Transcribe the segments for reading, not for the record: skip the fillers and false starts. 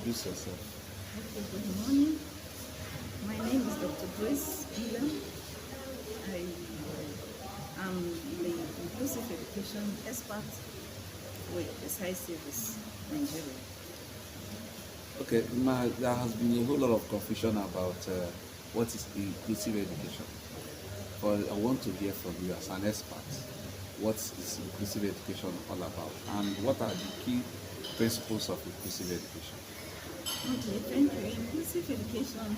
Introduce yourself. Okay, good morning. My name is Dr. Grace Elam. I am the inclusive education expert with the Science Service Nigeria. Okay, there has been a whole lot of confusion about what is inclusive education. But I want to hear from you as an expert. What is inclusive education all about, and what are the key principles of inclusive education? Okay, thank you. Inclusive education,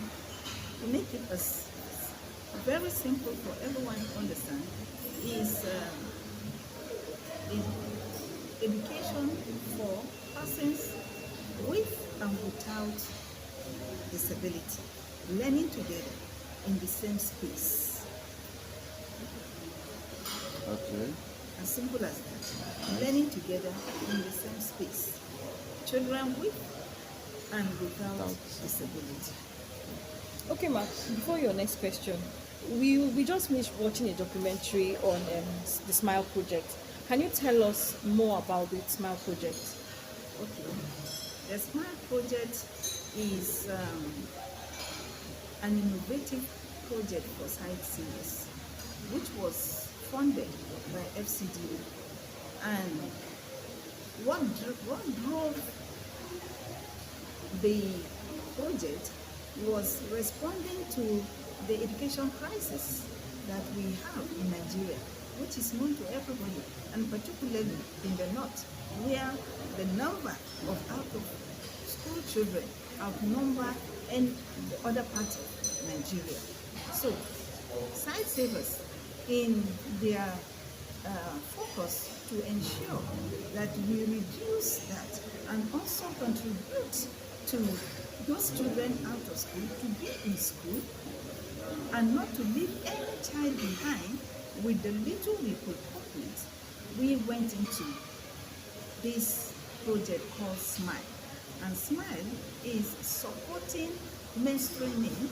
to make it as very simple for everyone to understand, is education for persons with and without disability, learning together in the same space. Okay. As simple as that. Learning together in the same space. Children with and without disability. Okay, Mark, before your next question, we just finished watching a documentary on the Smile Project. Can you tell us more about the Smile Project? Okay. The Smile Project is an innovative project for sightseers, which was funded by FCDA. And what drove the project was responding to the education crisis that we have in Nigeria, which is known to everybody, and particularly in the north, where the number of out-of-school children outnumber any other part of Nigeria. So, Sightsavers, in their focus to ensure that we reduce that and also contribute to those children out of school to be in school and not to leave any child behind with the little we could cope with, we went into this project called SMILE. And SMILE is supporting mainstreaming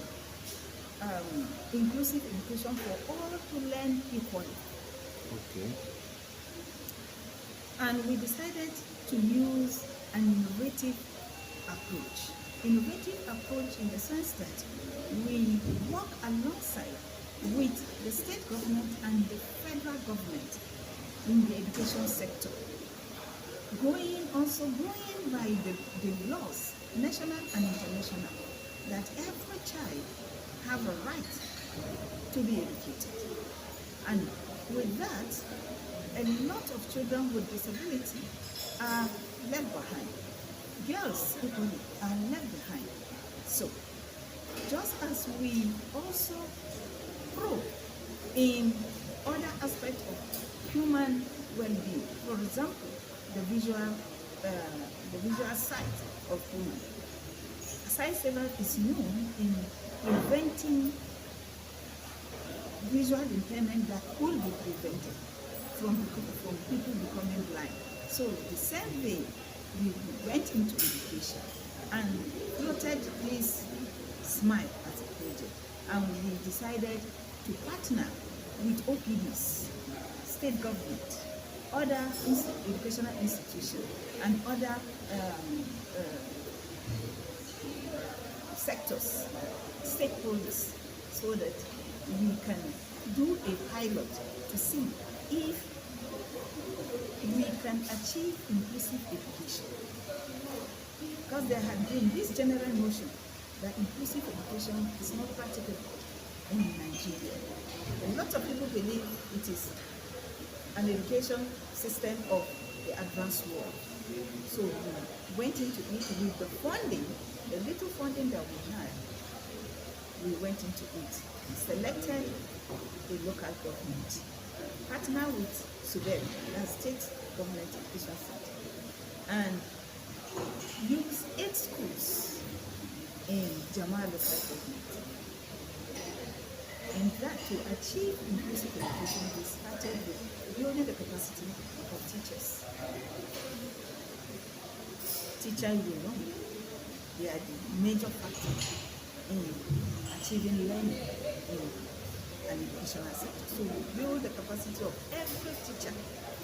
inclusive education for all to learn equally. Okay. And we decided to use an innovative approach. Innovative approach in the sense that we work alongside with the state government and the federal government in the education sector. Going by the laws, national and international, that every child have a right to be educated. And with that, a lot of children with disability are left behind. Girls equally are left behind. So, just as we also probe in other aspects of human well-being, for example, the visual side of human. Sightsaver is known in preventing visual impairment that could be prevented from people becoming blind. So the same way we went into education and floated this SMILE as a project, and we decided to partner with OPDs, state government, other educational institutions, and other sectors, stakeholders, so that we can do a pilot to see if we can achieve inclusive education. Because there had been this general notion that inclusive education is not practicable in Nigeria. A lot of people believe it is an education system of the advanced world. So we went into it with the funding, the little funding that we had. We went into it, selected a local government, partner with SUBEB, the State Government Education Center, and use 8 schools in Jamal local government. And that to achieve inclusive education, we started with building the capacity of teachers. Teachers, they are the major factor in achieving learning in an educational sector. So we build the capacity of every teacher.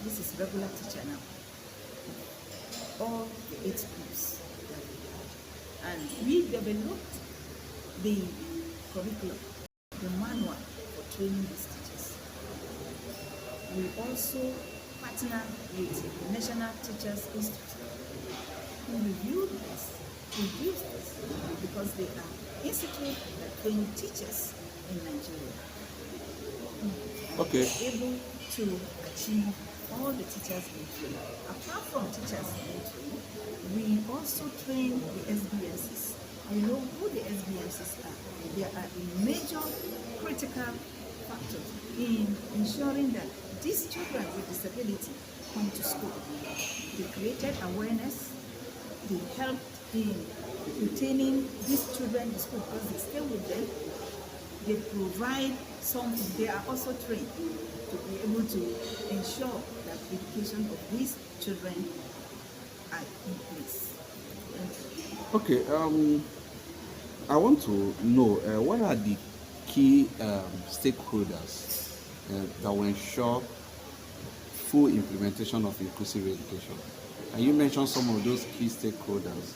This is regular teacher now. All the 8 schools that we had. And we developed the curriculum, the manual for training these teachers. We also partner with the National Teachers Institute, who reviewed this, produced this, because they are institute that train teachers in Nigeria. Okay. Able to achieve all the teachers in training. Apart from teachers in training, we also train the SBMCs. You know who the SBMCs are? They are a major critical factor in ensuring that these children with disability come to school. They created awareness, they helped in retaining these children in school because they stay with them. They provide something. They are also trained to be able to ensure that education of these children are in place. Okay. I want to know what are the key stakeholders that will ensure full implementation of inclusive education. And you mentioned some of those key stakeholders.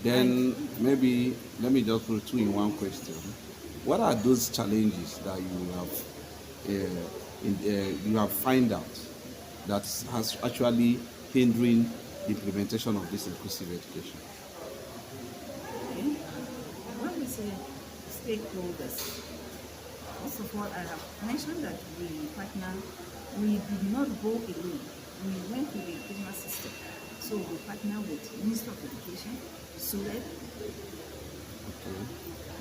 Then maybe let me just put two in one question. What are those challenges that you have find out that has actually hindering the implementation of this inclusive education? Okay. When we say stakeholders, first of all, I have mentioned that we did not go alone. We went to the educational system. So we partner with Ministry of Education, SURED,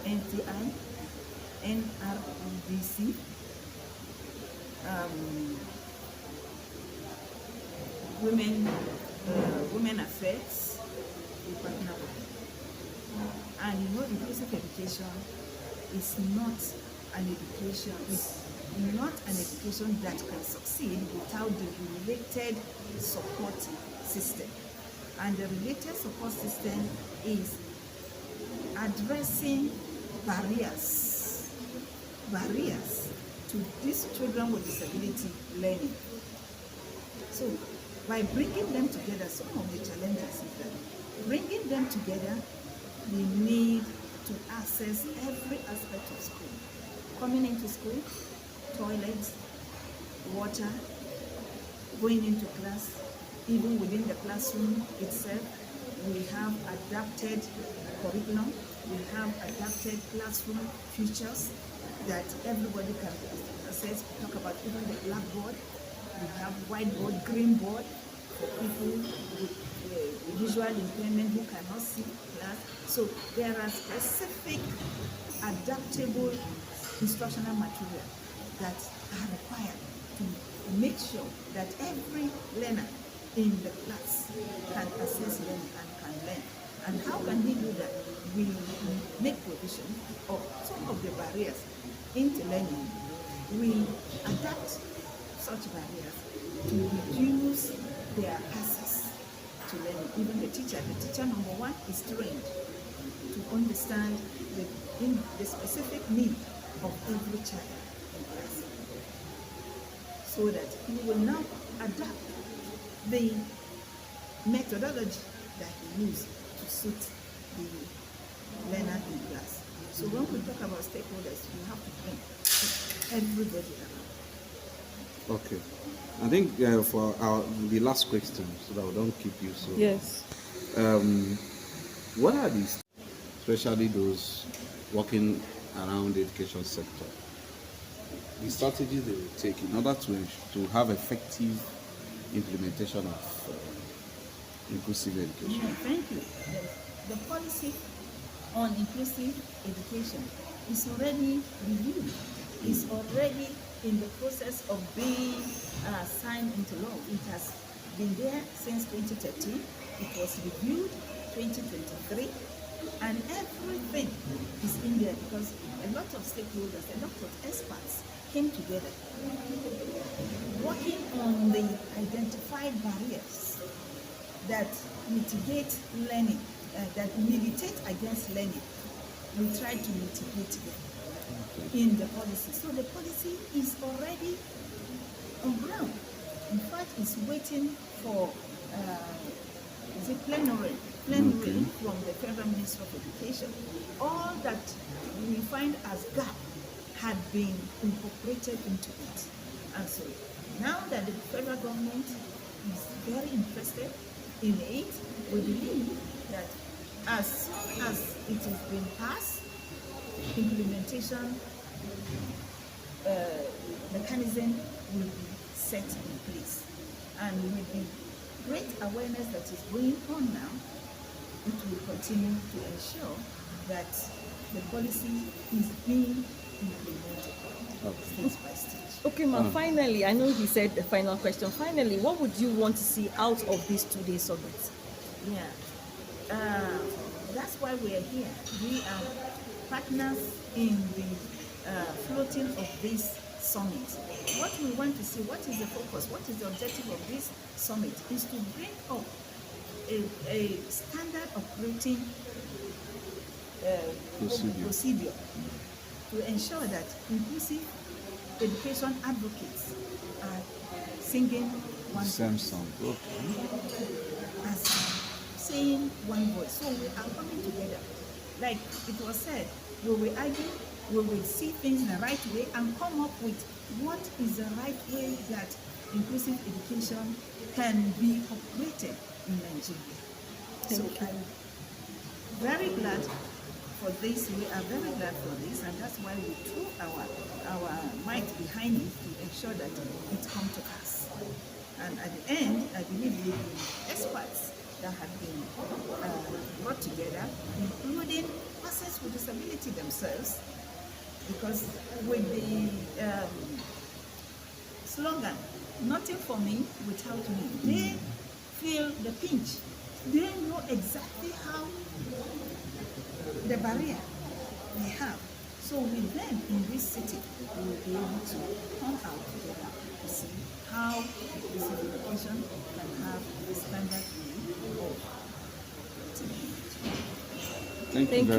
NTI, NRDC, Women Affairs, we partner with them. And you know, inclusive education is not an education, that can succeed without the related support system. And the related support system is addressing barriers to these children with disability learning. So by bringing them together, some of the challenges is that bringing them together, we need to access every aspect of school. Coming into school, toilets, water, going into class, even within the classroom itself, we have adapted curriculum, we have adapted classroom features that everybody can access. We talk about even the blackboard, we have whiteboard, green board for people with visual impairment who cannot see class. So there are specific adaptable instructional material that are required to make sure that every learner in the class can access learning and can learn. And how can we do that? We make provision of some of the barriers into learning. We adapt such barriers to reduce their access to learning. Even the teacher number one is trained to understand the specific need of every child in class, so that he will now adapt the methodology that he uses to suit the learner in class. So when we talk about stakeholders, we have to bring everybody around. Okay. I think for the last question, so that we don't keep you so. Yes. What are these, especially those working around the education sector, the strategies they will take in order to have effective implementation of inclusive education? Yeah, thank you. The policy on inclusive education is already reviewed. It's already in the process of being signed into law. It has been there since 2013. It was reviewed 2023, and everything is in there because a lot of stakeholders, a lot of experts came together, working on the identified barriers that mitigate learning, that militate against learning. We try to mitigate them in the policy. So the policy is already on ground. In fact, it's waiting for the plenary plenary from the Federal Ministry of Education. All that we find as gap had been incorporated into it. And so now that the federal government is very interested in it, we believe that as soon as it has been passed, implementation mechanism will be set in place. And with the great awareness that is going on now, it will continue to ensure that the policy is being implemented stage by stage. Okay, ma'am. Finally, I know he said the final question. Finally, what would you want to see out of this 2-day summit? Yeah, that's why we are here. We are partners in the floating of this summit. What we want to see, what is the focus, what is the objective of this summit, is to bring up a standard operating procedure to ensure that inclusive education advocates are singing one Same voice, song. Okay. as saying one voice. So we are coming together. Like it was said, we will argue, we will see things in the right way and come up with what is the right way that inclusive education can be operated in Nigeria. So I'm very glad for this. We are very glad for this, and that's why we threw our might behind it to ensure that it come to pass. And at the end, I believe the experts that have been brought together, including persons with disability themselves, because with the slogan, "Nothing for me without me," they feel the pinch. They know exactly how the barrier they have. So with them in this city, we will be able to come out together to see how inclusive education can have a standard way of teaching. Thank you very